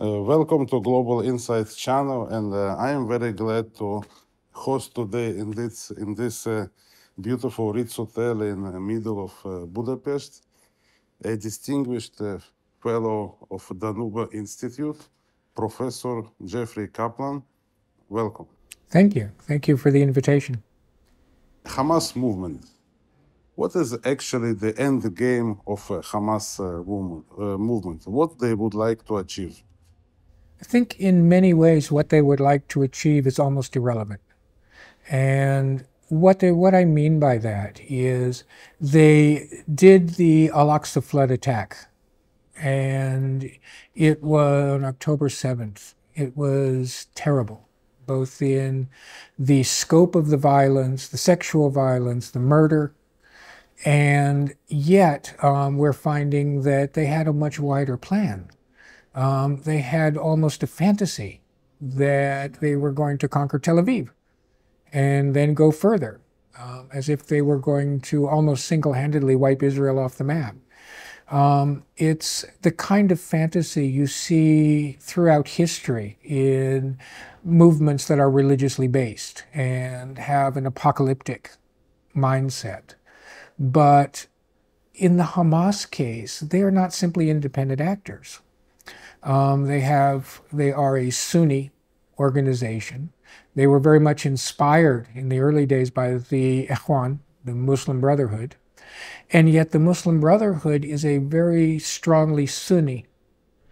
Welcome to Global Insights channel, and I am very glad to host today in this beautiful Ritz Hotel in the middle of Budapest, a distinguished fellow of Danube Institute, Professor Jeffrey Kaplan. Welcome. Thank you. Thank you for the invitation. Hamas movement. What is actually the end game of Hamas movement? What they would like to achieve? I think in many ways what they would like to achieve is almost irrelevant. And what I mean by that is they did the Al-Aqsa flood attack, and it was on October 7th. It was terrible, both in the scope of the violence, the sexual violence, the murder, and yet we're finding that they had a much wider plan. They had almost a fantasy that they were going to conquer Tel Aviv and then go further, as if they were going to almost single-handedly wipe Israel off the map. It's the kind of fantasy you see throughout history in movements that are religiously based and have an apocalyptic mindset. But in the Hamas case, they are not simply independent actors. They are a Sunni organization. They were very much inspired in the early days by the Ikhwan, the Muslim Brotherhood. And yet the Muslim Brotherhood is a very strongly Sunni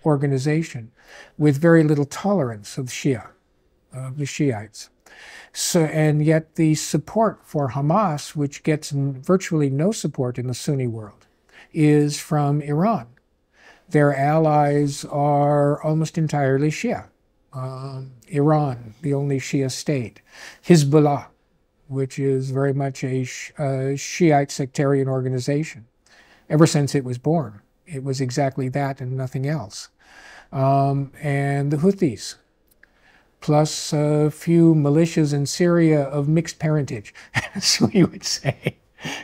organization with very little tolerance of the Shiites. So, and yet the support for Hamas, which gets virtually no support in the Sunni world, is from Iran. Their allies are almost entirely Shia. Iran, the only Shia state. Hezbollah, which is very much a Shiite sectarian organization. Ever since it was born, it was exactly that and nothing else. And the Houthis, plus a few militias in Syria of mixed parentage, as we would say,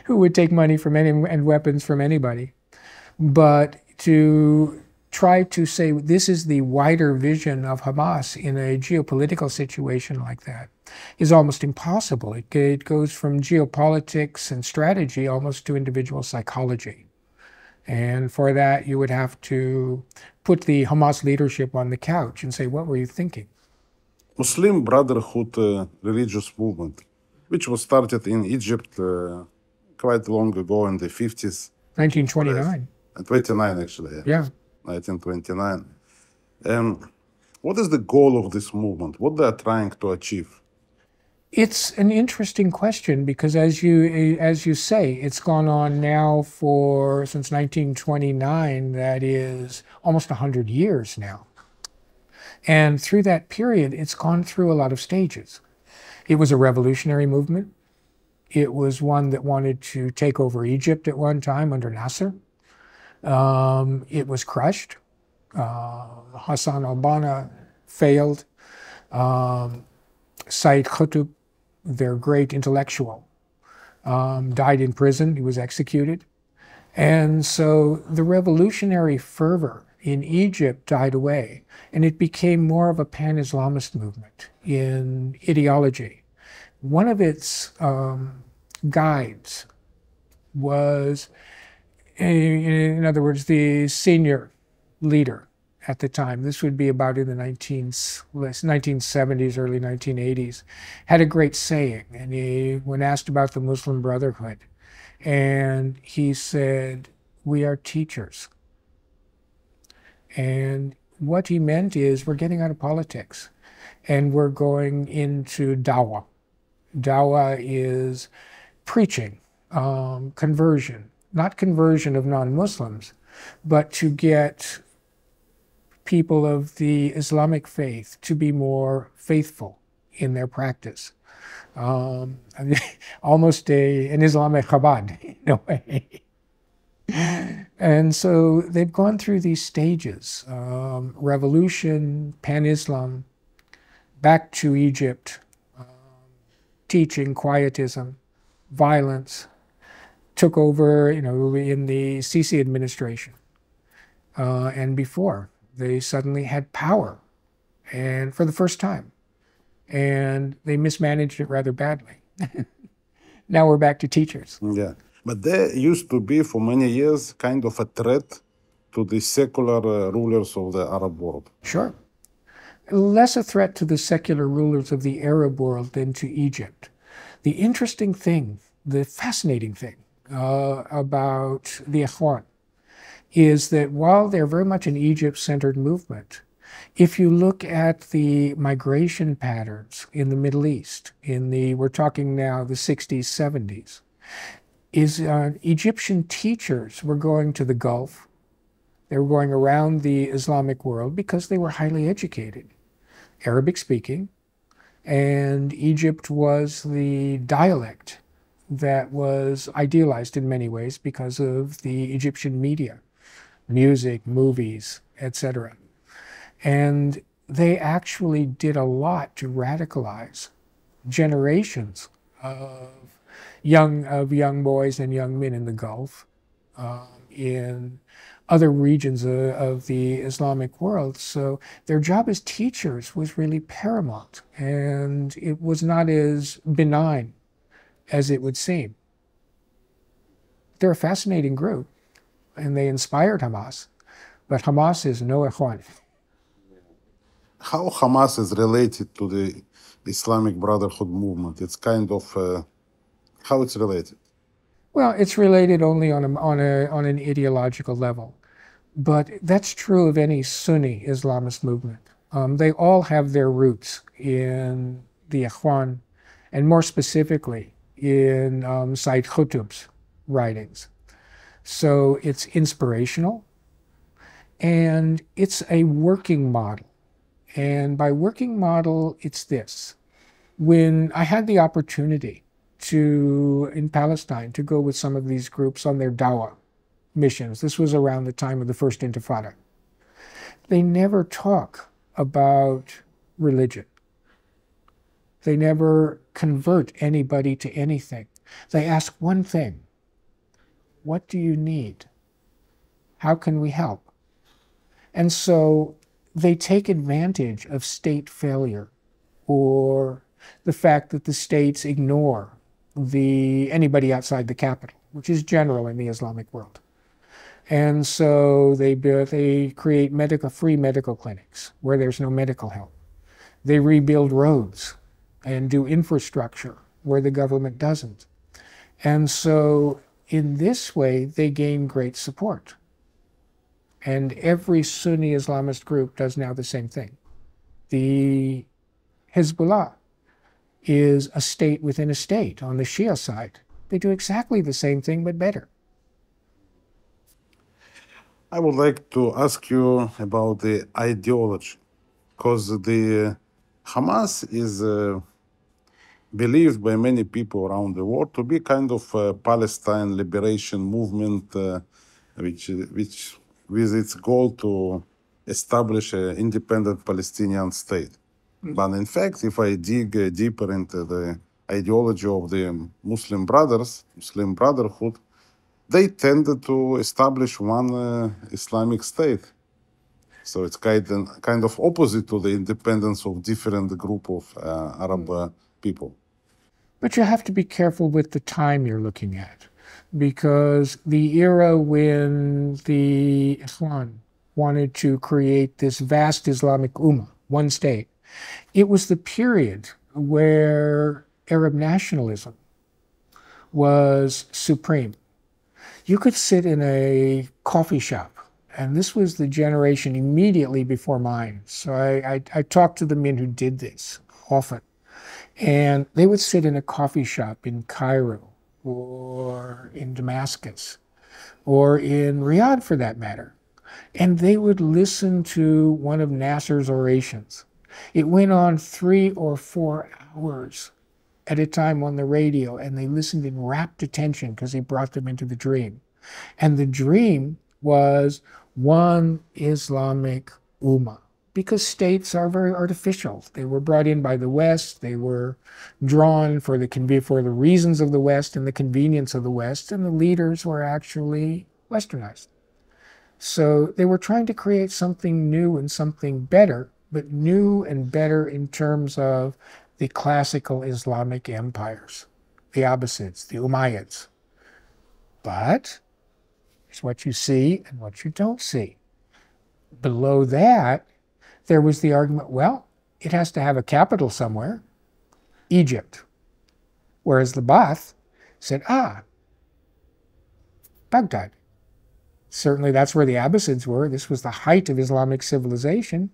who would take money from and weapons from anybody. But to try to say this is the wider vision of Hamas in a geopolitical situation like that is almost impossible. It goes from geopolitics and strategy almost to individual psychology. And for that, you would have to put the Hamas leadership on the couch and say, what were you thinking? Muslim Brotherhood religious movement, which was started in Egypt quite long ago in the 50s. 1929. 29, actually. Yeah. 1929. What is the goal of this movement? What they are trying to achieve? It's an interesting question because, as you say, it's gone on now since 1929. That is almost 100 years now. And through that period, it's gone through a lot of stages. It was a revolutionary movement. It was one that wanted to take over Egypt at one time under Nasser. It was crushed. Hassan al-Banna failed. Said Qutb, their great intellectual, died in prison. He was executed. And so the revolutionary fervor in Egypt died away, and it became more of a pan-Islamist movement in ideology. One of its guides was, in other words, the senior leader at the time, this would be about in the 1970s, early 1980s, had a great saying, and when asked about the Muslim Brotherhood, and he said, we are teachers. And what he meant is we're getting out of politics and we're going into dawah. Dawah is preaching, conversion, not conversion of non-Muslims, but to get people of the Islamic faith to be more faithful in their practice. Almost an Islamic Chabad in a way. And so they've gone through these stages, revolution, pan-Islam, back to Egypt, teaching, quietism, violence, took over, in the Sisi administration and before. They suddenly had power, and for the first time, and they mismanaged it rather badly. Now we're back to teachers. Yeah. But they used to be for many years kind of a threat to the secular rulers of the Arab world. Sure. Less a threat to the secular rulers of the Arab world than to Egypt. The interesting thing, the fascinating thing about the Ikhwan is that while they're very much an Egypt-centered movement, if you look at the migration patterns in the Middle East, we're talking now the 60s, 70s, Egyptian teachers were going to the Gulf. They were going around the Islamic world because they were highly educated, Arabic speaking, and Egypt was the dialect that was idealized in many ways because of the Egyptian media, music, movies, etc. And they actually did a lot to radicalize generations of young boys and young men in the Gulf, in other regions of the Islamic world. So their job as teachers was really paramount, and it was not as benign as it would seem. They're a fascinating group, and they inspired Hamas, but Hamas is no Ikhwan. How Hamas is related to the Islamic Brotherhood movement? It's kind of how it's related. Well, it's related only on an ideological level, but that's true of any Sunni Islamist movement. They all have their roots in the Ikhwan, and more specifically in Sayyid Qutb's writings. So it's inspirational, and it's a working model. And by working model, it's this. When I had the opportunity in Palestine, to go with some of these groups on their dawah missions, this was around the time of the First Intifada, they never talk about religion. They never convert anybody to anything. They ask one thing: what do you need? How can we help? And so they take advantage of state failure, or the fact that the states ignore anybody outside the capital, which is general in the Islamic world. And so they create free medical clinics where there's no medical help. They rebuild roads and do infrastructure where the government doesn't. And so in this way, they gain great support. And every Sunni Islamist group does now the same thing. The Hezbollah is a state within a state on the Shia side. They do exactly the same thing, but better. I would like to ask you about the ideology, because the Hamas is believed by many people around the world to be kind of a Palestine liberation movement, which with its goal to establish an independent Palestinian state. But in fact, if I dig deeper into the ideology of the Muslim Brotherhood, they tended to establish one Islamic state. So it's kind of opposite to the independence of different group of Arab people. But you have to be careful with the time you're looking at, because the era when the Ikhwan wanted to create this vast Islamic Ummah, one state, it was the period where Arab nationalism was supreme. You could sit in a coffee shop, and this was the generation immediately before mine. So I talked to the men who did this often. And they would sit in a coffee shop in Cairo or in Damascus or in Riyadh, for that matter, and they would listen to one of Nasser's orations. It went on 3 or 4 hours at a time on the radio, and they listened in rapt attention because he brought them into the dream. And the dream was one Islamic Ummah, because states are very artificial. They were brought in by the West. They were drawn for the reasons of the West and the convenience of the West, and the leaders were actually Westernized. So they were trying to create something new and something better, but new and better in terms of the classical Islamic empires, the Abbasids, the Umayyads. But here's what you see and what you don't see. Below that, there was the argument, well, it has to have a capital somewhere, Egypt. Whereas the Ba'ath said, Baghdad. Certainly that's where the Abbasids were. This was the height of Islamic civilization.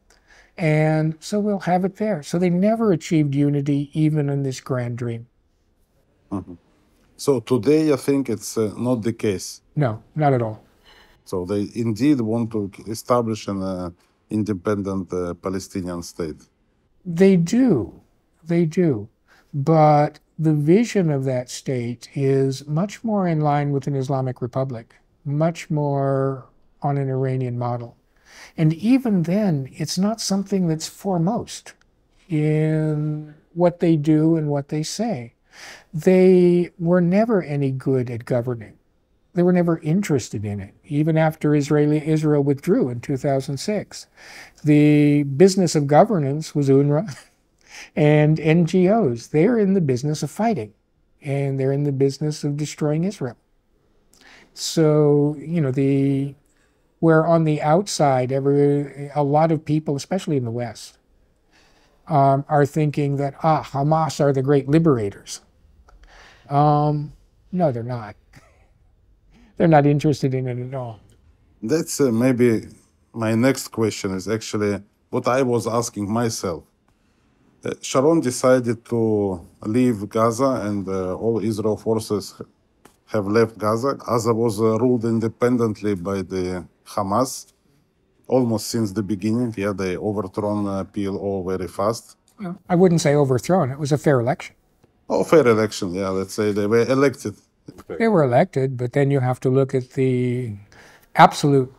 And so we'll have it there. So they never achieved unity even in this grand dream. Mhm. So today, I think it's not the case. No, not at all. So they indeed want to establish an independent Palestinian state. They do. They do. But the vision of that state is much more in line with an Islamic republic, much more on an Iranian model. And even then, it's not something that's foremost in what they do and what they say. They were never any good at governing. They were never interested in it, even after Israel withdrew in 2006. The business of governance was UNRWA and NGOs. They're in the business of fighting, and they're in the business of destroying Israel. So, where on the outside, a lot of people, especially in the West, are thinking that, Hamas are the great liberators. No, they're not. They're not interested in it at all. That's maybe my next question is actually what I was asking myself. Sharon decided to leave Gaza, and all Israel forces have left Gaza. Gaza was ruled independently by the Hamas almost since the beginning. Yeah, they overthrown PLO very fast. Well, I wouldn't say overthrown. It was a fair election. Oh, fair election. Yeah, let's say they were elected. They were elected, but then you have to look at the absolute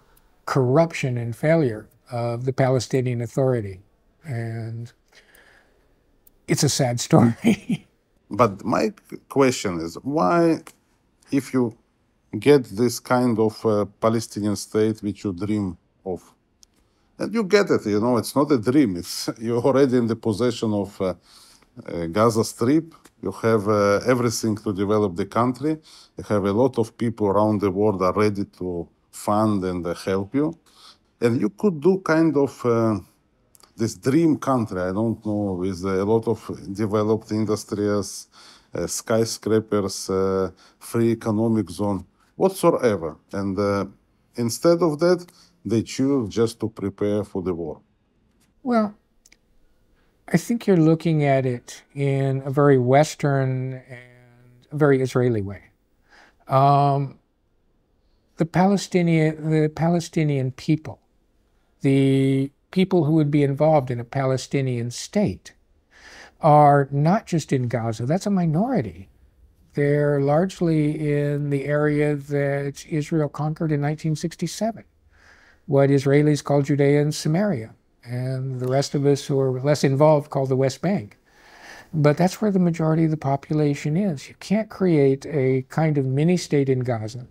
corruption and failure of the Palestinian Authority. And it's a sad story. But my question is why, if you get this kind of Palestinian state which you dream of, and you get it, it's not a dream. It's you're already in the possession of Gaza Strip. You have everything to develop the country. You have a lot of people around the world are ready to fund and help you. And you could do kind of this dream country, I don't know, with a lot of developed industries, skyscrapers, free economic zone, whatsoever. And instead of that, they choose just to prepare for the war. Well, I think you're looking at it in a very Western and a very Israeli way. The Palestinian people, the people who would be involved in a Palestinian state, are not just in Gaza. That's a minority. They're largely in the area that Israel conquered in 1967, what Israelis call Judea and Samaria, and the rest of us who are less involved call the West Bank. But that's where the majority of the population is. You can't create a kind of mini-state in Gaza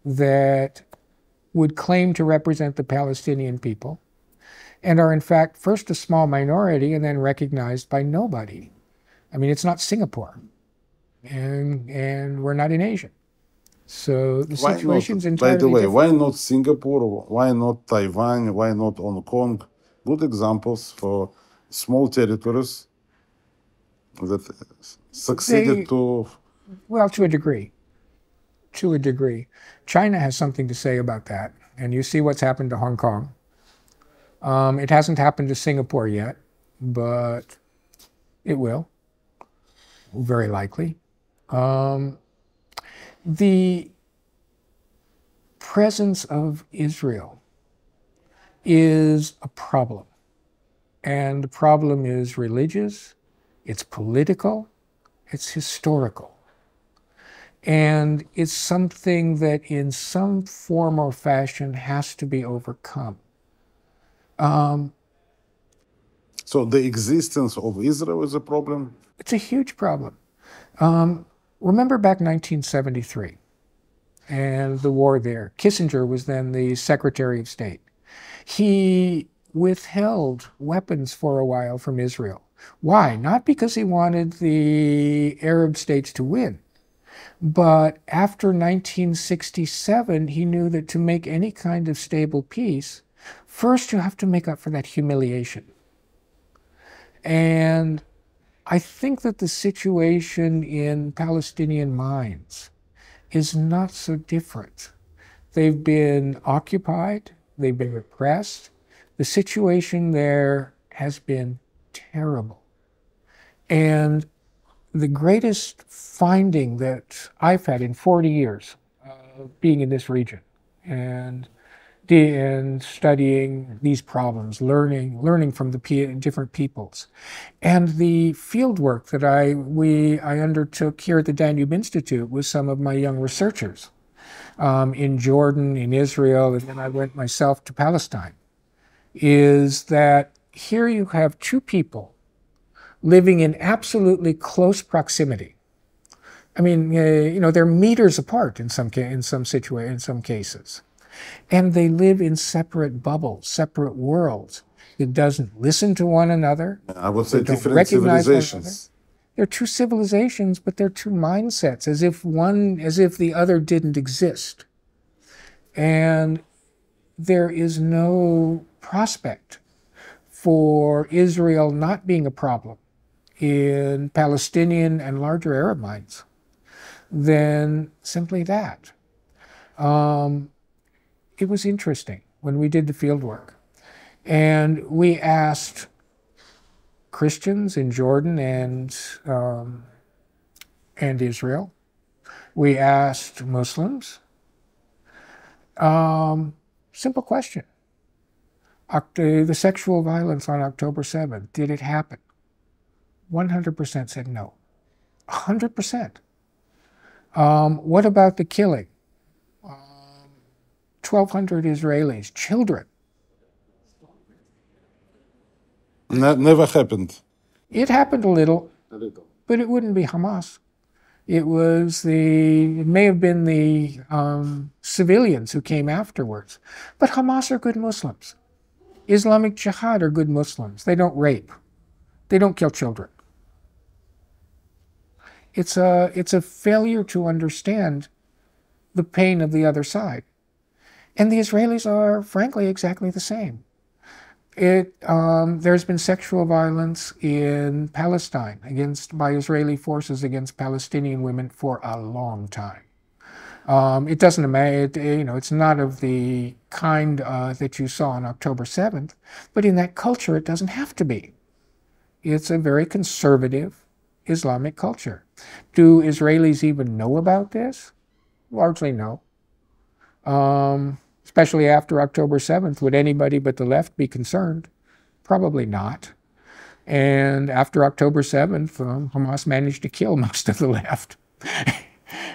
that would claim to represent the Palestinian people and are in fact first a small minority and then recognized by nobody. I mean, it's not Singapore, and we're not in Asia. So the situation's entirely different. By the way, different. why not Singapore? Why not Taiwan? Why not Hong Kong? Good examples for small territories that succeeded to... Well, to a degree. To a degree. China has something to say about that. And you see what's happened to Hong Kong. It hasn't happened to Singapore yet, but it will, very likely. The presence of Israel is a problem. And the problem is religious, it's political, it's historical. And it's something that in some form or fashion has to be overcome. So the existence of Israel is a problem? It's a huge problem. Remember back 1973, and the war there. Kissinger was then the Secretary of State. He withheld weapons for a while from Israel. Why? Not because he wanted the Arab states to win, but after 1967, he knew that to make any kind of stable peace, first you have to make up for that humiliation. And I think that the situation in Palestinian minds is not so different. They've been occupied, they've been repressed. The situation there has been terrible. And the greatest finding that I've had in 40 years being in this region and studying these problems, learning from the different peoples, and the field work that I undertook here at the Danube Institute with some of my young researchers in Jordan, in Israel, and then I went myself to Palestine, is that here you have two people living in absolutely close proximity. I mean, they're meters apart in some cases. And they live in separate bubbles, separate worlds. It doesn't listen to one another. I would say don't different recognize one another. civilizations. They're two civilizations, but they're two mindsets, as if the other didn't exist. And there is no prospect for Israel not being a problem in Palestinian and larger Arab minds than simply that. It was interesting when we did the field work, and we asked Christians in Jordan and Israel. We asked Muslims. Simple question. The sexual violence on October 7th, did it happen? 100% said no. 100%. What about the killing? 1,200 Israelis, children. Never happened. It happened a little, but it wouldn't be Hamas. It may have been the civilians who came afterwards. But Hamas are good Muslims. Islamic Jihad are good Muslims. They don't rape. They don't kill children. It's a failure to understand the pain of the other side. And the Israelis are, frankly, exactly the same. There's been sexual violence in Palestine by Israeli forces against Palestinian women for a long time. It doesn't matter, it's not of the kind that you saw on October 7th, but in that culture it doesn't have to be. It's a very conservative Islamic culture. Do Israelis even know about this? Largely no. Especially after October 7th, would anybody but the left be concerned? Probably not. And after October 7th, Hamas managed to kill most of the left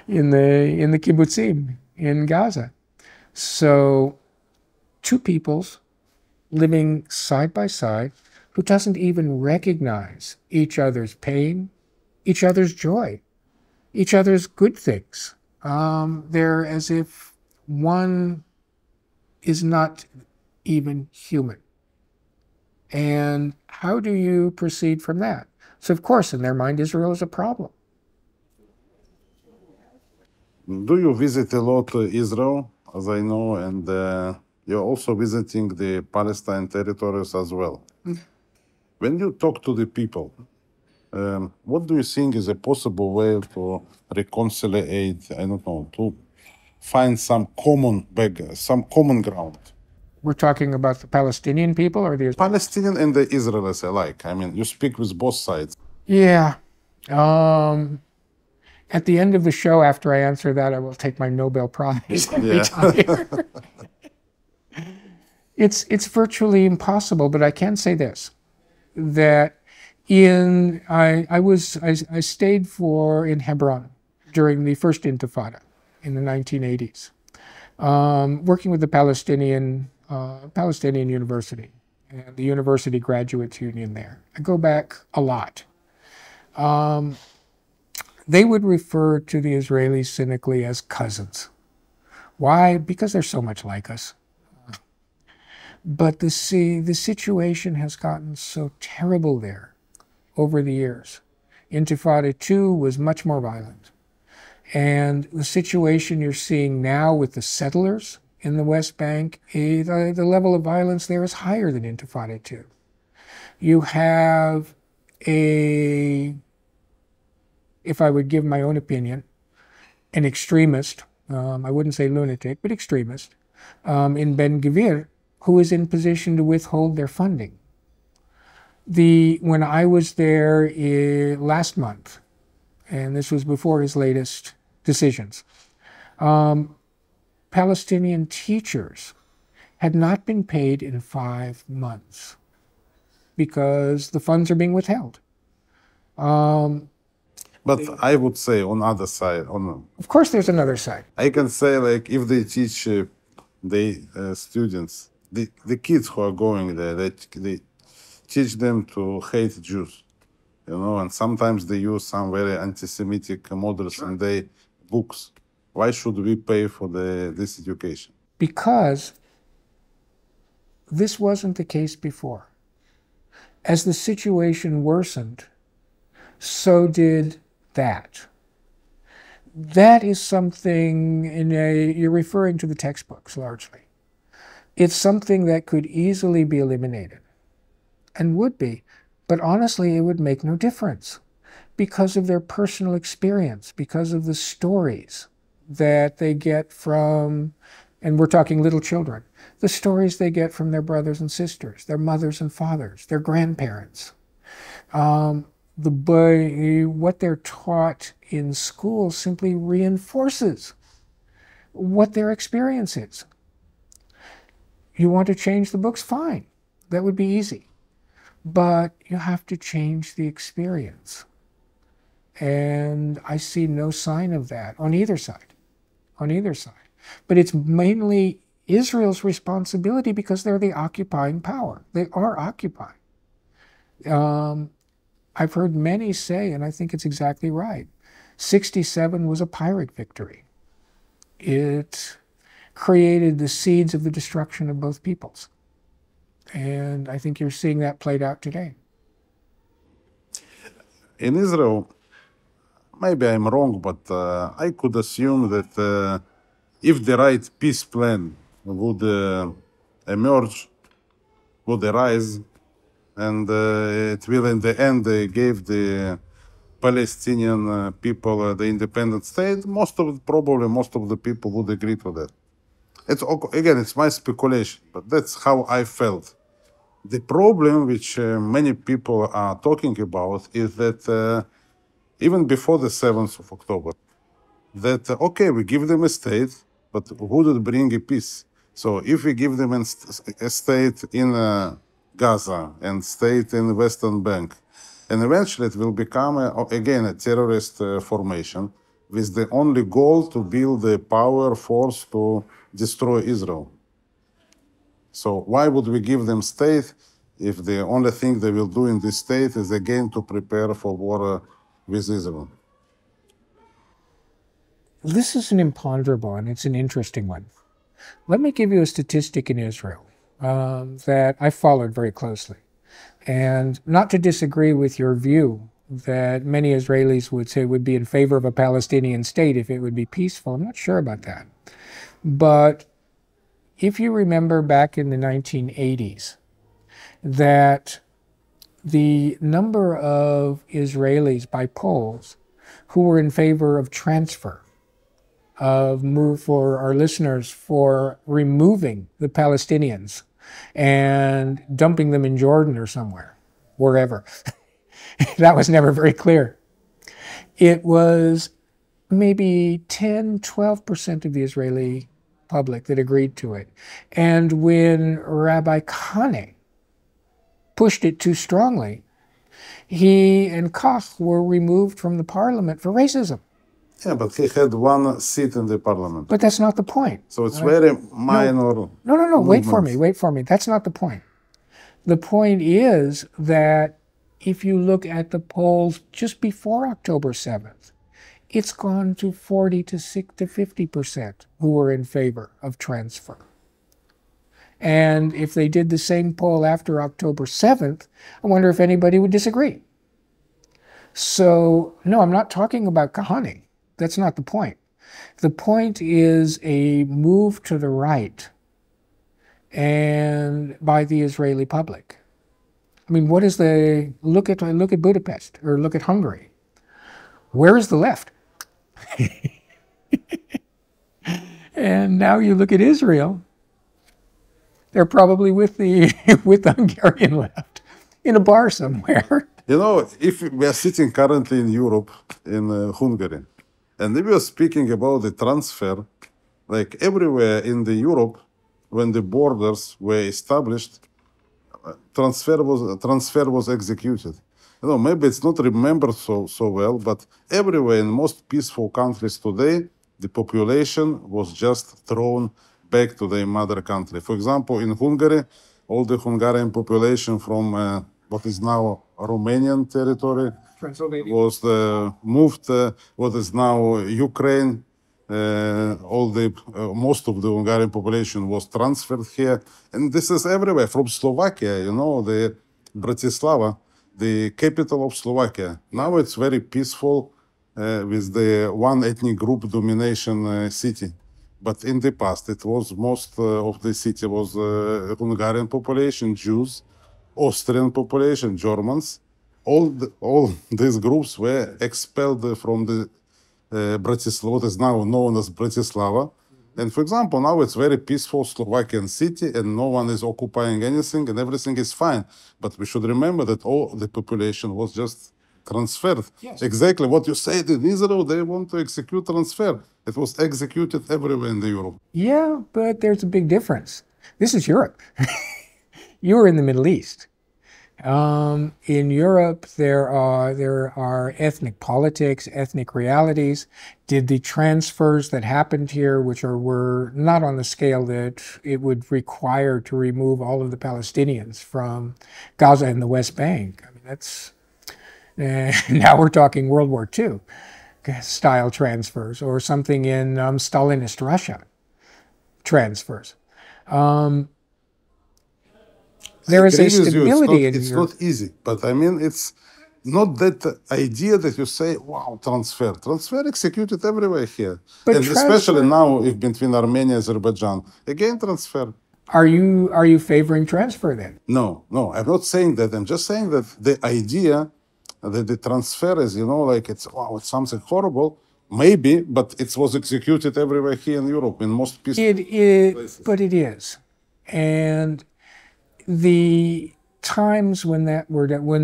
in the kibbutzim in Gaza. So, two peoples living side by side who doesn't even recognize each other's pain, each other's joy, each other's good things. They're as if one is not even human. And how do you proceed from that? So, of course, in their mind, Israel is a problem. Do you visit a lot Israel, as I know, and you're also visiting the Palestine territories as well? When you talk to the people, what do you think is a possible way to reconcile, I don't know, to find some common ground? We're talking about the Palestinian people or the Palestinian and the Israelis alike. I mean, you speak with both sides. Yeah. At the end of the show, after I answer that, I will take my Nobel Prize every time. It's virtually impossible, but I can say this, that I stayed in Hebron during the first Intifada in the 1980s, working with the Palestinian University and the University Graduates Union there. I go back a lot. They would refer to the Israelis cynically as cousins. Why? Because they're so much like us. But the situation has gotten so terrible there over the years. Intifada II was much more violent. And the situation you're seeing now with the settlers in the West Bank, the level of violence there is higher than Intifada II. You have if I would give my own opinion, an extremist, I wouldn't say lunatic, but extremist, in Ben-Gvir, who is in position to withhold their funding. When I was there last month, and this was before his latest decisions, Palestinian teachers had not been paid in 5 months because the funds are being withheld. But I would say on other side, Of course there's another side. I can say like if they teach the students, the kids who are going there, they teach them to hate Jews, and sometimes they use some very anti-Semitic models in their books. Why should we pay for this education? Because this wasn't the case before. As the situation worsened, so did that. That is something you're referring to the textbooks largely. It's something that could easily be eliminated, and would be, but honestly it would make no difference because of their personal experience, because of the stories that they get from, and we're talking little children, the stories they get from their brothers and sisters, their mothers and fathers, their grandparents. What they're taught in school simply reinforces what their experience is. You want to change the books? Fine. That would be easy. But you have to change the experience. And I see no sign of that on either side. On either side. But it's mainly Israel's responsibility because they're the occupying power. They are occupying. I've heard many say, and I think it's exactly right, 67 was a Pyrrhic victory. It created the seeds of the destruction of both peoples. And I think you're seeing that played out today. In Israel, maybe I'm wrong, but I could assume that if the right peace plan would emerge, would arise, and it will in the end give the Palestinian people the independent state, probably most of the people would agree to that. It's my speculation, but that's how I felt. The problem which many people are talking about is that even before the 7th of October, that, okay, we give them a state, but who would bring a peace? So if we give them a state in Gaza and state in the Western Bank, and eventually it will become, again, a terrorist formation with the only goal to build a power force to destroy Israel. So why would we give them state if the only thing they will do in this state is again to prepare for war with Israel? This is an imponderable, and it's an interesting one. Let me give you a statistic in Israel that I followed very closely. And not to disagree with your view that many Israelis would say would be in favor of a Palestinian state if it would be peaceful. I'm not sure about that. But if you remember back in the 1980s, that the number of Israelis by polls who were in favor of transfer, for our listeners, for removing the Palestinians and dumping them in Jordan or somewhere, wherever. That was never very clear. It was maybe 10, 12% of the Israeli public that agreed to it. And when Rabbi Kane pushed it too strongly, he and Koch were removed from the parliament for racism. Yeah, but he had one seat in the parliament. But that's not the point. So it's very minor. No, wait for me. That's not the point. The point is that if you look at the polls just before October 7th, it's gone to 40 to 50% who are in favor of transfer. And if they did the same poll after October 7th, I wonder if anybody would disagree. So, no, I'm not talking about Kahane. That's not the point. The point is a move to the right and by the Israeli public. I mean, what is the look at Budapest or look at Hungary? Where is the left? And now you look at Israel, they're probably with the with the Hungarian left in a bar somewhere. You know, if we are sitting currently in Europe, in Hungary, and if we are speaking about the transfer, like everywhere in the Europe, when the borders were established, transfer was executed. You know, maybe it's not remembered so well, but everywhere in most peaceful countries today, the population was just thrown back to their mother country. For example, in Hungary, all the Hungarian population from what is now Romanian territory was moved. What is now Ukraine, most of the Hungarian population was transferred here, and this is everywhere from Slovakia. You know, the Bratislava, the capital of Slovakia. Now it's very peaceful with the one ethnic group domination city. But in the past, it was most of the city was Hungarian population, Jews, Austrian population, Germans. All these groups were expelled from the Bratislava, what is now known as Bratislava. And for example, now it's very peaceful Slovakian city and no one is occupying anything and everything is fine. But we should remember that all the population was just transferred. Yes. Exactly what you said in Israel, they want to execute transfer. It was executed everywhere in the Europe. Yeah, but there's a big difference. This is Europe. You were in the Middle East. In Europe, there are ethnic politics, ethnic realities. Did the transfers that happened here, which were not on the scale that it would require to remove all of the Palestinians from Gaza and the West Bank? I mean, that's now we're talking World War II style transfers, or something in Stalinist Russia transfers. There is a stability in It's Europe. not easy, but I mean, it's not that idea that you say, wow, transfer. Transfer executed everywhere here. But and especially now, if between Armenia and Azerbaijan, again, transfer. Are you favoring transfer then? No, I'm not saying that. I'm just saying that the idea that the transfer is, you know, like it's something horrible, maybe, but it was executed everywhere here in Europe, in most peaceful places. But it is. And the times when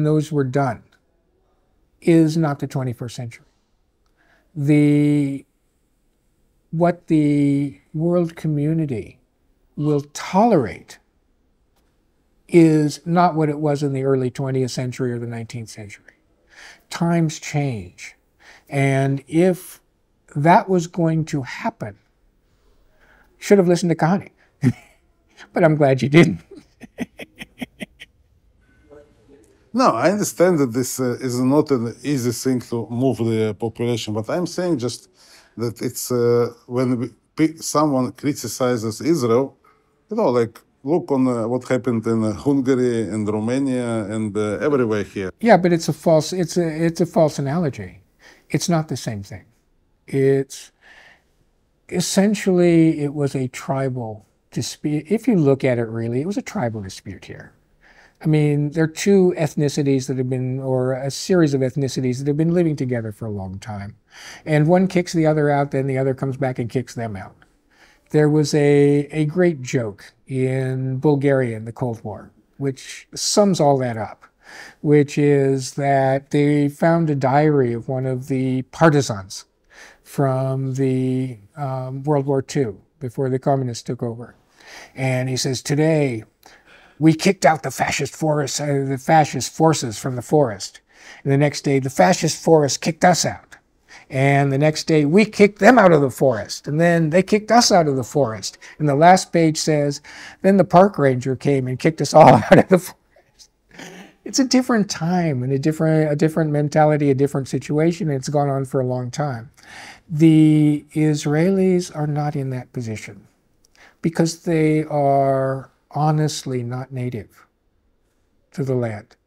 those were done is not the 21st century. What the world community will tolerate is not what it was in the early 20th century or the 19th century. Times change. And if that was going to happen, you should have listened to Kahane. But I'm glad you didn't. No, I understand that this is not an easy thing to move the population, but I'm saying just that it's when someone criticizes Israel, you know, like look on what happened in Hungary and Romania and everywhere here. Yeah, but it's a false analogy. It's not the same thing. It's essentially, it was a tribal dispute. If you look at it really, it was a tribal dispute here. I mean, there are two ethnicities that have been, or a series of ethnicities that have been living together for a long time. And one kicks the other out, then the other comes back and kicks them out. There was a great joke in Bulgaria in the Cold War, which sums all that up, which is that they found a diary of one of the partisans from the World War II, before the communists took over. And he says, today, we kicked out the fascist forces from the forest. And the next day, the fascist forest kicked us out. And the next day, we kicked them out of the forest. And then they kicked us out of the forest. And the last page says, then the park ranger came and kicked us all out of the forest. it's a different time and a different mentality, a different situation. It's gone on for a long time. The Israelis are not in that position because they are honestly not native to the land.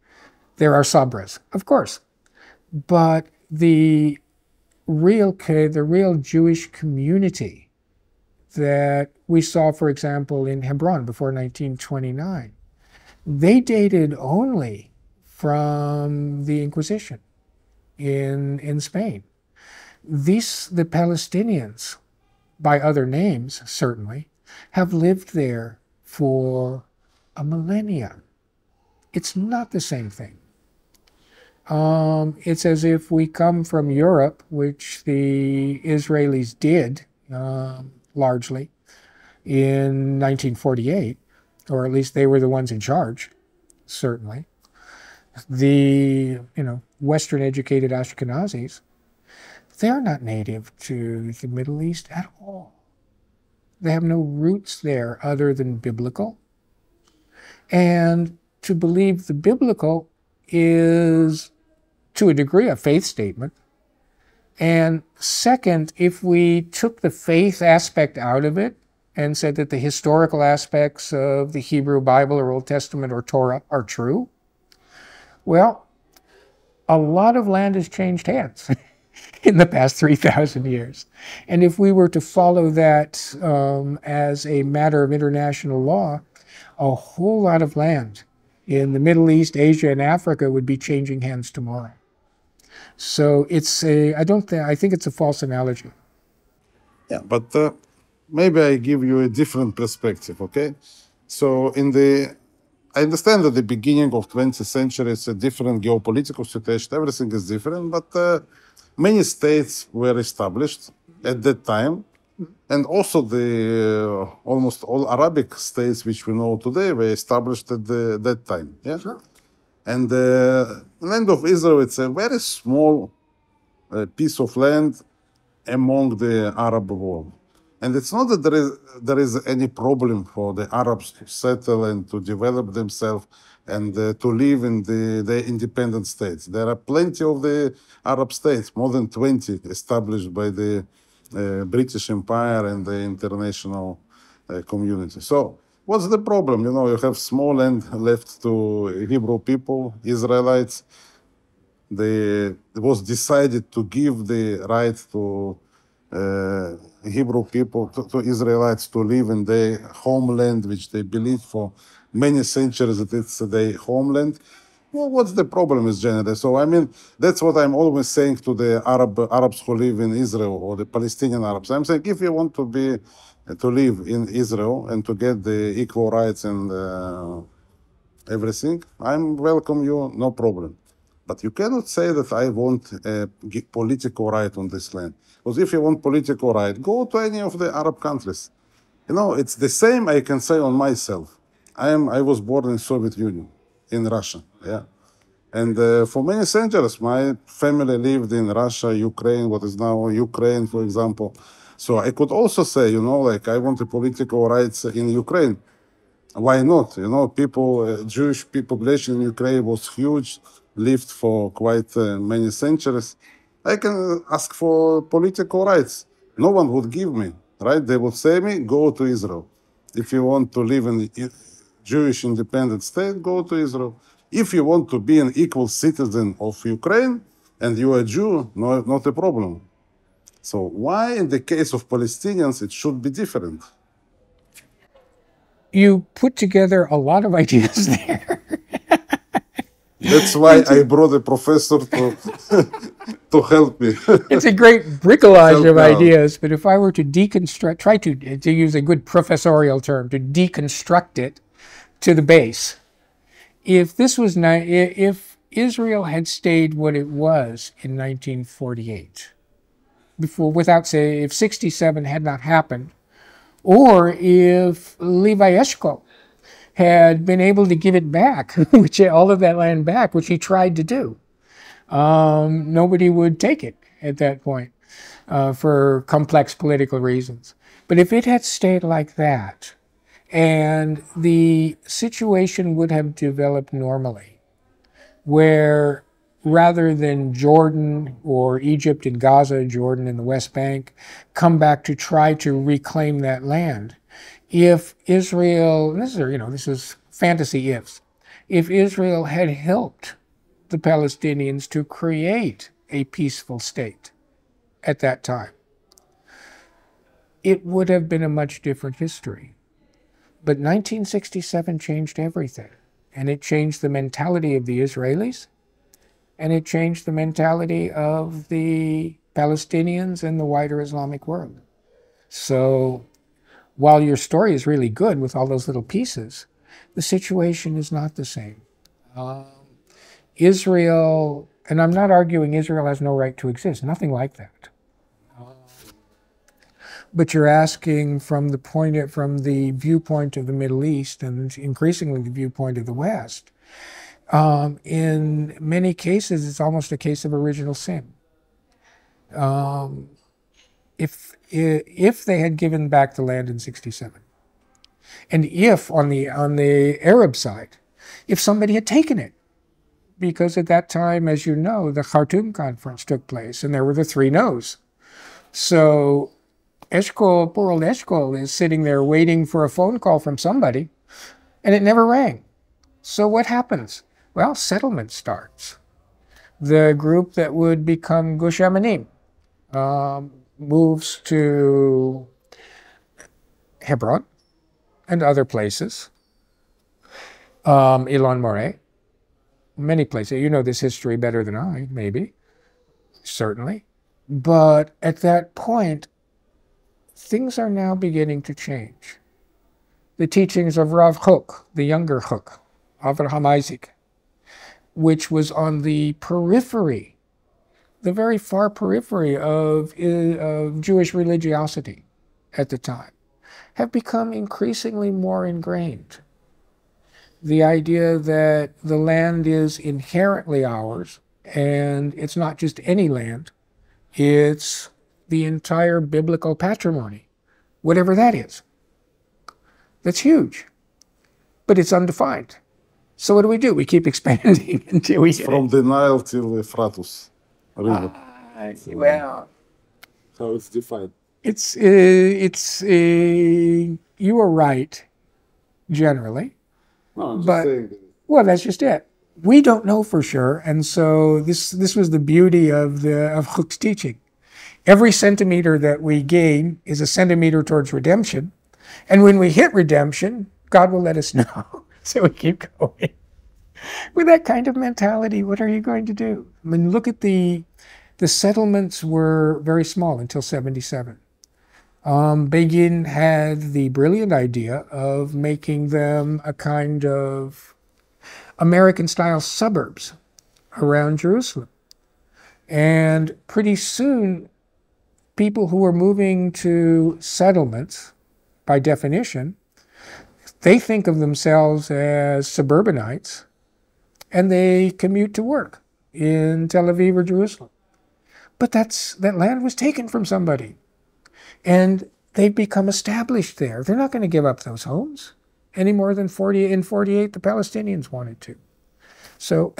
There are Sabras, of course, but the real Jewish community that we saw, for example, in Hebron before 1929, they dated only from the Inquisition in Spain. The Palestinians, by other names certainly, have lived there for a millennia. It's not the same thing. It's as if we come from Europe, which the Israelis did largely in 1948, or at least they were the ones in charge, certainly. The Western educated Ashkenazis, they're not native to the Middle East at all. They have no roots there other than biblical. And to believe the biblical is, to a degree, a faith statement. And second, if we took the faith aspect out of it and said that the historical aspects of the Hebrew Bible or Old Testament or Torah are true, well, a lot of land has changed hands in the past 3,000 years. And if we were to follow that as a matter of international law, a whole lot of land in the Middle East, Asia, and Africa would be changing hands tomorrow. So I think it's a false analogy. Yeah, but maybe I give you a different perspective, okay? So I understand at the beginning of 20th century, it's a different geopolitical situation. Everything is different, but many states were established at that time. And also almost all Arabic states which we know today were established at that time. Yeah? Sure. And the land of Israel, it's a very small piece of land among the Arab world. And it's not that there is any problem for the Arabs to settle and to develop themselves and to live in the independent states. There are plenty of the Arab states, more than 20 established by the British Empire and the international community. So what's the problem? You have small land left to Hebrew people, Israelites. It was decided to give the right to Hebrew people, to Israelites, to live in their homeland, which they believe for many centuries that it's their homeland. Well, what's the problem is generally? So, that's what I'm always saying to the Arabs who live in Israel or the Palestinian Arabs. I'm saying if you want to live in Israel and to get the equal rights and everything, I'm welcome you, no problem. But you cannot say that I want a political right on this land. Because if you want political right, go to any of the Arab countries. It's the same I can say on myself. I was born in Soviet Union, in Russia, yeah. And for many centuries, my family lived in Russia, Ukraine, what is now Ukraine, for example. So I could also say, I want the political rights in Ukraine. Why not? Jewish population in Ukraine was huge, lived for quite many centuries. I can ask for political rights. No one would give me, right? They would say me, go to Israel. If you want to live in a Jewish independent state, go to Israel. If you want to be an equal citizen of Ukraine and you are a Jew, no, not a problem. So why in the case of Palestinians it should be different? You put together a lot of ideas there. That's why I brought a professor to help me. It's a great bricolage of ideas, but if I were to deconstruct, try to use a good professorial term, to deconstruct it to the base. If Israel had stayed what it was in 1948, if 67 had not happened, or if Levi Eshkol had been able to give it back, all of that land back, which he tried to do, nobody would take it at that point for complex political reasons. But if it had stayed like that, and the situation would have developed normally, where rather than Jordan or Egypt and Gaza, Jordan and the West Bank, come back to try to reclaim that land. If Israel, this is fantasy ifs, if Israel had helped the Palestinians to create a peaceful state at that time, it would have been a much different history. But 1967 changed everything. And it changed the mentality of the Israelis, and it changed the mentality of the Palestinians and the wider Islamic world. So while your story is really good with all those little pieces, the situation is not the same. Israel, and I'm not arguing Israel has no right to exist, nothing like that. But you're asking from the viewpoint of the Middle East and increasingly the viewpoint of the West. In many cases, it's almost a case of original sin. If they had given back the land in '67, and if on the Arab side, if somebody had taken it, because at that time, as you know, the Khartoum Conference took place, and there were the three no's. So Eshkol, poor old Eshkol, is sitting there waiting for a phone call from somebody, and it never rang. So what happens? Well, settlement starts. The group that would become Gush Amanim moves to Hebron and other places. Elon Moreh, many places. You know this history better than I, maybe, certainly. But at that point, things are now beginning to change. The teachings of Rav Huk, the younger Huk, Avraham Isaac, which was on the periphery, the very far periphery of Jewish religiosity at the time, have become increasingly more ingrained. The idea that the land is inherently ours, and it's not just any land, it's the entire biblical patrimony, whatever that is. That's huge, but it's undefined. So what do? We keep expanding until we get From the Nile till the Euphrates River. well, How it's defined. You are right, generally. No, I'm just But- saying. that- Well, that's just it. We don't know for sure, and so this was the beauty of Huk's teaching. Every centimeter that we gain is a centimeter towards redemption, and when we hit redemption, God will let us know. So we keep going. With that kind of mentality, what are you going to do? I mean, look at the settlements were very small until '77. Begin had the brilliant idea of making them a kind of American-style suburbs around Jerusalem. And pretty soon, people who were moving to settlements, by definition, they think of themselves as suburbanites, and they commute to work in Tel Aviv or Jerusalem. But that land was taken from somebody, and they've become established there. They're not going to give up those homes any more than in 48 the Palestinians wanted to. So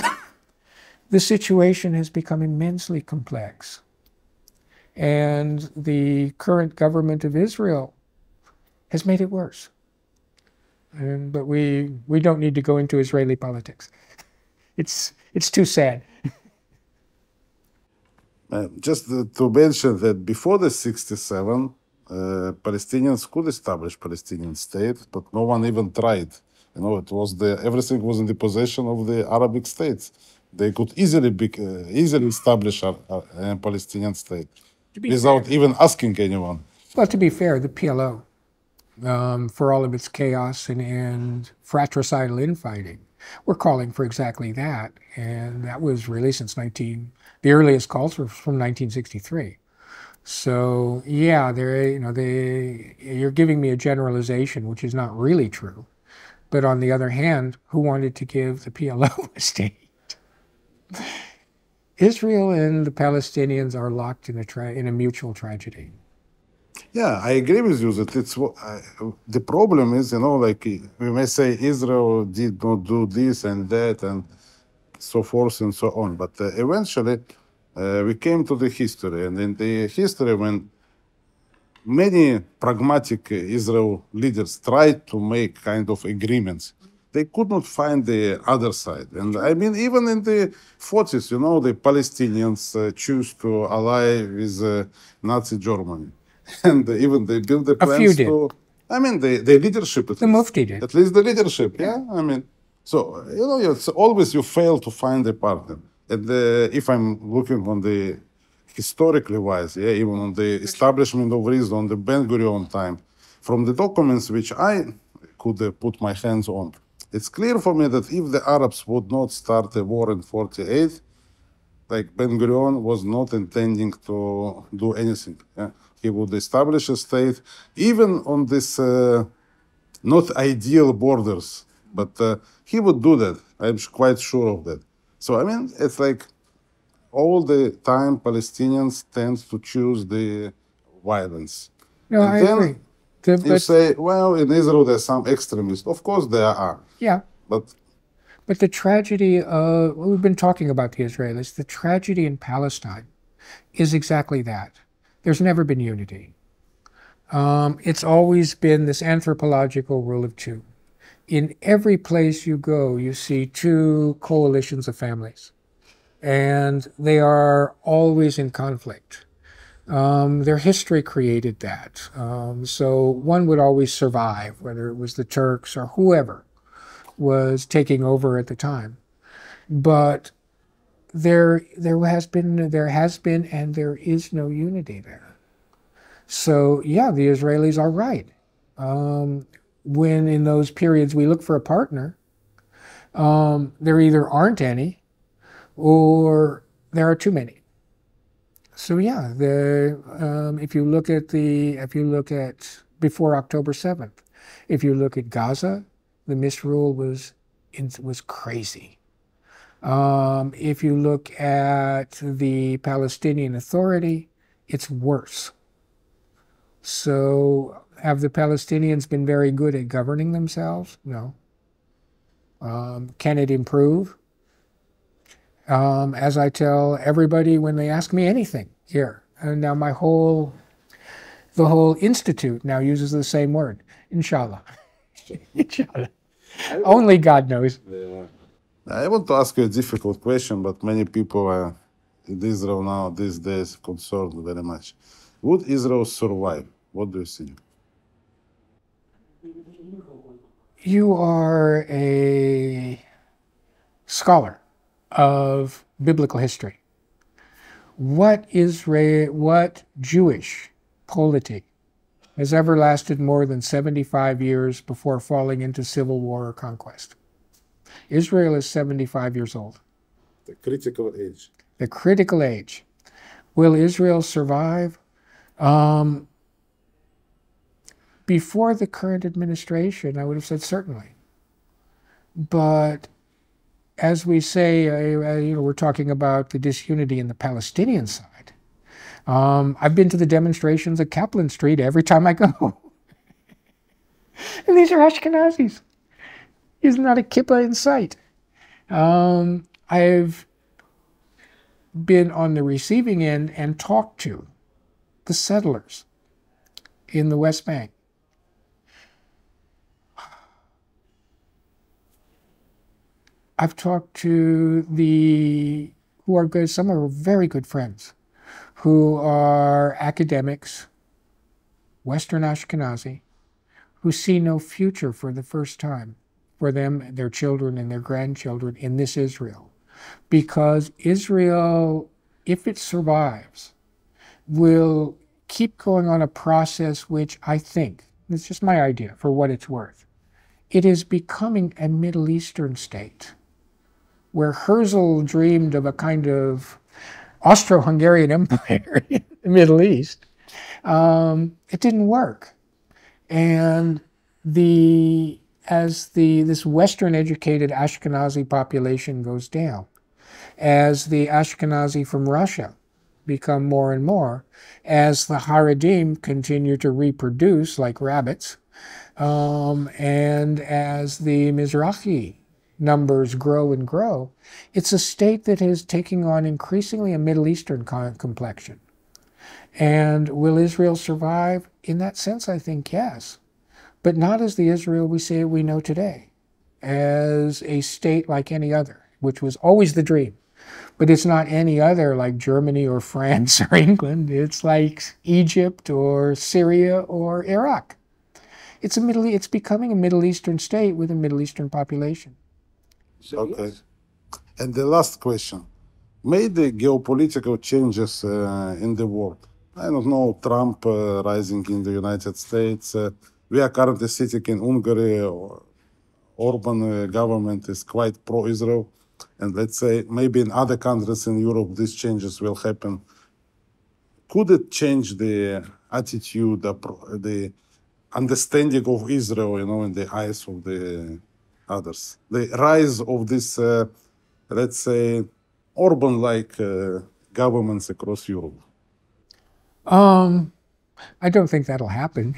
the situation has become immensely complex. And the current government of Israel has made it worse. But we don't need to go into Israeli politics. It's too sad. Just to mention that before the '67, Palestinians could establish Palestinian state, but no one even tried. You know, everything was in the possession of the Arabic states. They could easily establish a Palestinian state without even asking anyone. Well, to be fair, the PLO, for all of its chaos and fratricidal infighting, we're calling for exactly that. And that was really since the earliest calls were from 1963. So yeah, you're giving me a generalization, which is not really true. But on the other hand, who wanted to give the PLO a state? Israel and the Palestinians are locked in a mutual tragedy. Yeah, I agree with you that the problem is, like we may say Israel did not do this and that, and so forth and so on. But eventually, we came to the history, and in the history, when many pragmatic Israel leaders tried to make kind of agreements, they could not find the other side. And I mean, even in the 40s, you know, the Palestinians choose to ally with Nazi Germany. And even they built the A few plans did. to, I mean, the leadership, The Mufti did. at least the leadership, yeah. I mean, so, you know, it's always you fail to find a partner. And if I'm looking on the historically wise, yeah, even on the establishment of Israel on the Ben Gurion time, from the documents which I could put my hands on, it's clear for me that if the Arabs would not start a war in 48, like Ben Gurion was not intending to do anything. Yeah? He would establish a state, even on this not ideal borders, but he would do that. I'm quite sure of that. So, I mean, it's like all the time Palestinians tend to choose the violence. No, And I then agree. you But say, well, in Israel there's some extremists. Of course there are. yeah, But but the tragedy of, we've been talking about the Israelis, the tragedy in Palestine is exactly that. There's never been unity. It's always been this anthropological rule of two. In every place you go, you see two coalitions of families, and they are always in conflict. Their history created that. So one would always survive, whether it was the Turks or whoever was taking over at the time. But there has been, and there is no unity there. So yeah, the Israelis are right. When in those periods we look for a partner, there either aren't any, or there are too many. So yeah, if you look at before October 7th, if you look at Gaza, the misrule was crazy. If you look at the Palestinian Authority, it's worse. So have the Palestinians been very good at governing themselves? No. Can it improve? As I tell everybody when they ask me anything here, and now the whole institute now uses the same word, inshallah. Inshallah. Only God knows. I want to ask you a difficult question, but many people are in Israel now these days concerned very much. Would Israel survive? What do you think? You are a scholar of biblical history. What Jewish polity has ever lasted more than 75 years before falling into civil war or conquest? Israel is 75 years old. The critical age. The critical age. Will Israel survive? Before the current administration, I would have said certainly. But as we say, we're talking about the disunity in the Palestinian side. I've been to the demonstrations at Kaplan Street every time I go. And these are Ashkenazis. There's not a kippah in sight. I've been on the receiving end and talked to the settlers in the West Bank. I've talked to some are very good friends, who are academics, Western Ashkenazi, who see no future for the first time for them, their children, and their grandchildren in this Israel. Because Israel, if it survives, will keep going on a process which I think, it's just my idea for what it's worth, it is becoming a Middle Eastern state, where Herzl dreamed of a kind of Austro-Hungarian empire in the Middle East. It didn't work. And as this Western-educated Ashkenazi population goes down, as the Ashkenazi from Russia become more and more, as the Haredim continue to reproduce like rabbits, and as the Mizrahi numbers grow and grow, it's a state that is taking on increasingly a Middle Eastern complexion. And will Israel survive? In that sense, I think yes. But not as the Israel we know today, as a state like any other, which was always the dream. But it's not any other like Germany or France or England. It's like Egypt or Syria or Iraq. It's becoming a Middle Eastern state with a Middle Eastern population. So, Okay. yes. And the last question. May the geopolitical changes in the world, I don't know, Trump rising in the United States, we are currently sitting in Hungary, Orban government is quite pro-Israel, and let's say maybe in other countries in Europe these changes will happen. Could it change the attitude, the understanding of Israel, in the eyes of the others? The rise of this, let's say, Orban-like governments across Europe. I don't think that'll happen.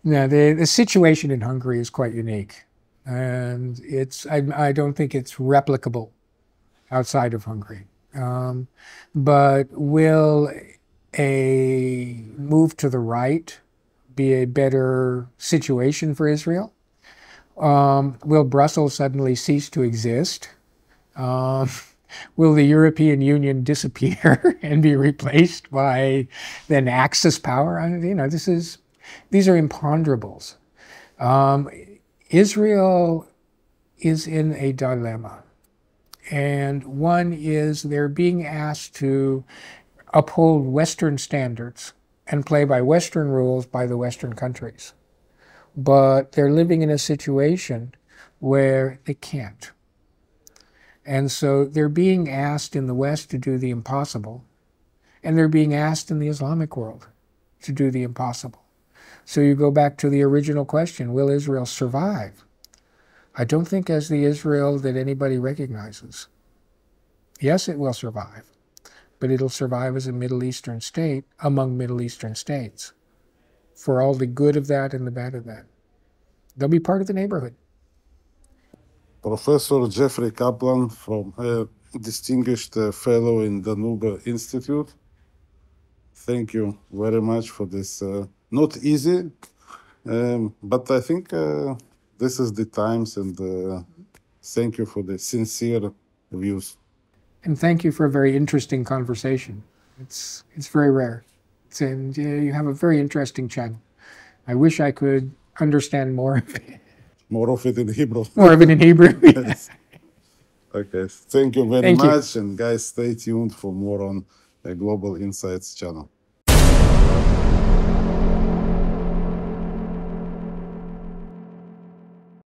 No, the situation in Hungary is quite unique, and I don't think it's replicable outside of Hungary. But will a move to the right be a better situation for Israel? Will Brussels suddenly cease to exist? Will the European Union disappear and be replaced by then Axis power? These are imponderables. Israel is in a dilemma. And one is they're being asked to uphold Western standards and play by Western rules by the Western countries. But they're living in a situation where they can't. And so they're being asked in the West to do the impossible, and they're being asked in the Islamic world to do the impossible. So you go back to the original question, will Israel survive? I don't think as the Israel that anybody recognizes. Yes, it will survive, but it'll survive as a Middle Eastern state among Middle Eastern states, for all the good of that and the bad of that. They'll be part of the neighborhood. Professor Jeffrey Kaplan, from a distinguished fellow in Danube Institute. Thank you very much for this. Not easy, but I think this is the times, and thank you for the sincere views. And thank you for a very interesting conversation. It's very rare. And you have a very interesting channel. I wish I could understand more of it. More of it in Hebrew. More of it in Hebrew. Yes. Okay. Thank you very Thank you. much. And guys, stay tuned for more on the Global Insights channel.